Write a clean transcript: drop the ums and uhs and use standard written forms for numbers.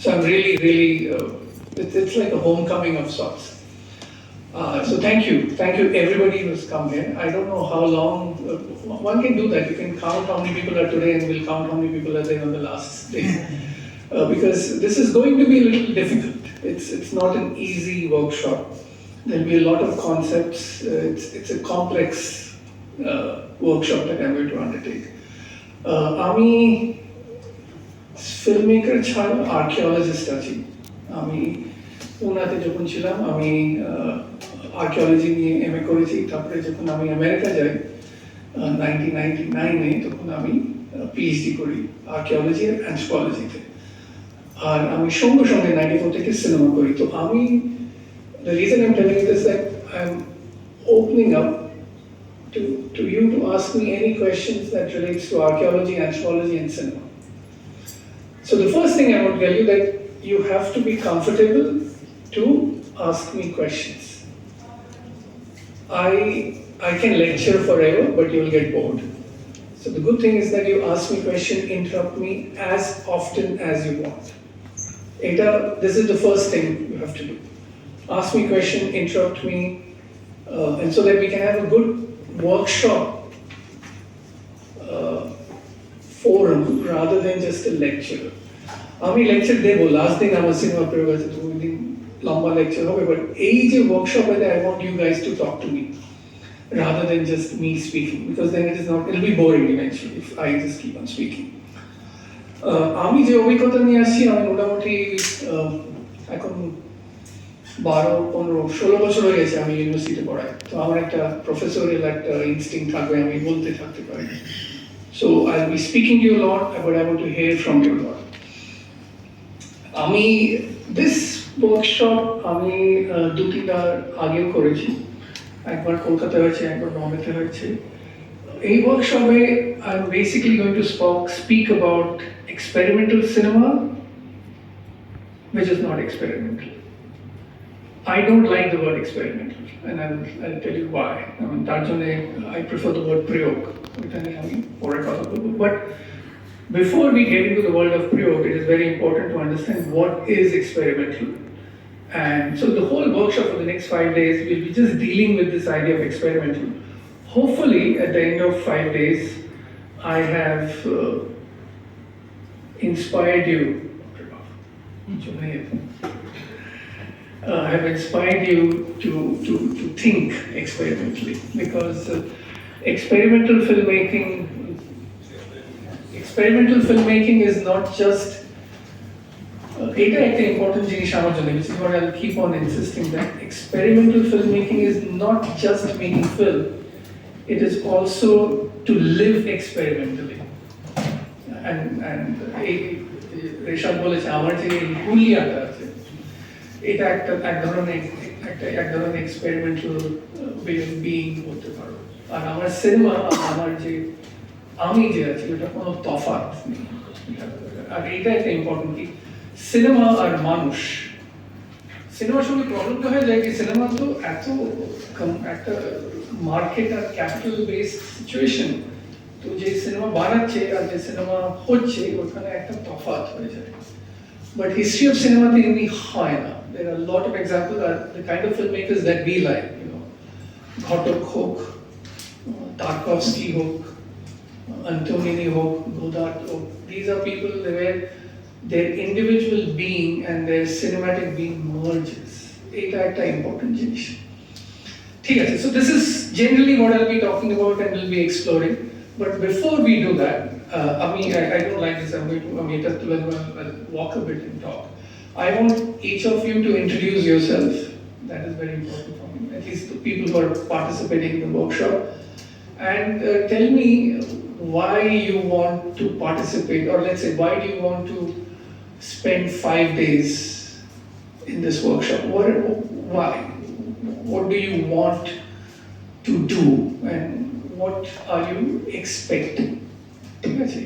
So I'm really, it's like a homecoming of sorts. So thank you everybody who's come here. I don't know how long, one can do that, you can count how many people are today and we'll count how many people are there on the last day. Because this is going to be a little difficult. It's not an easy workshop. There'll be a lot of concepts. It's a complex workshop that I'm going to undertake. আমি filmmaker ছাড়া archaeologist আছি। আমি পুনাতে যখন ছিলাম আমি archaeology নিয়ে MA করেছি। তারপরে যখন আমি আমেরিকা যাই 1999-এ, তখন আমি পিএইচডি করি আর্কিওলজি আর অ্যানথ্রোপোলজিতে। আর আমি সঙ্গে সঙ্গে 94 থেকে সিনেমা করি। তো আমি the reason I'm telling you this is that I'm opening up to you to ask me any questions that relates to archaeology, anthropology, and cinema. So the first thing I want to tell you that you have to be comfortable to ask me questions. I can lecture forever, but you'll get bored. So the good thing is that you ask me question, interrupt me as often as you want. This is the first thing you have to do. Ask me question, interrupt me, and so that we can have a good workshop forum rather than just a lecture. আমি lecture দেব, last দিন আমার cinema প্রয়োগ আছে, তো ওই দিন লম্বা lecture হবে, but এই যে workshop আছে, I want you guys to talk to me rather than just me speaking, because then it'll be boring eventually if I just keep on speaking. আমি যে অভিজ্ঞতা নিয়ে আসছি, আমি মোটামুটি এখন 12-15-16 বছর হয়ে গেছে আমি ইউনিভার্সিটিতে পড়াই। তো আমার একটা প্রফেসরিয়াল একটা ইনস্টিংক্ট থাকবে, আমি বলতে থাকতে পারি। So I'll be speaking to you a lot, but I want to hear from you a lot. আমি this workshop আমি 2-3বার আগেও করেছি। একবার কলকাতা হয়েছে, একবার বম্বেতে হয়েছে। এই ওয়ার্কশপে I'm basically going to speak about experimental cinema, which is not experimental. I don't like the word experimental, and I'll tell you why. I prefer the word prayog. But before we get into the world of prayog, it is very important to understand what is experimental. And so the whole workshop for the next 5 days will be just dealing with this idea of experimental. Hopefully, at the end of 5 days, I have inspired you. Have inspired you to think experimentally, because experimental filmmaking is not just এটা একটা important জিনিস আমার জন্য, which is what I'll keep on insisting, that experimental filmmaking is not just making film, it is also to live experimentally. And Reshad বলেছে আমার যে হুলিয়াটা আছে, এটা এক ধরনের এক্সপেরিমেন্টাল ওয়ে অফ বিইং বলতে পারো। আর আমার সিনেমা, আমার যে আমি যে আছি, এটা কোনো তফাৎ নেই। আর এটা একটা ইম্পর্টেন্ট কি, সিনেমা আর মানুষ, সিনেমার সঙ্গে প্রবলেমটা হয়ে যায় কি, সিনেমা তো এত একটা মার্কেট আর ক্যাপিটাল বেসড সিচুয়েশন, তো যে সিনেমা বানাচ্ছে আর যে সিনেমা হচ্ছে ওখানে একটা তফাৎ হয়ে যায়। But history of cinema এমনি হয় না। There are a lot of examples are the kind of filmmakers that we like, Ghotak হোক, Tarkovsky হোক, Antonini হোক, Godard হোক. These are people where their individual being and their cinematic being merges. এটা একটা important জিনিস। ঠিক আছে, so this is generally what I'll be talking about and we'll be exploring. But before we do that, I don't like this. I'll walk a bit and talk. I want each of you to introduce yourself. That is very important for me. At least the people who are participating in the workshop, and tell me why you want to participate, or let's say why do you want to spend 5 days in this workshop? Why? What do you want to do, and what are you expecting? ঠিক আছে,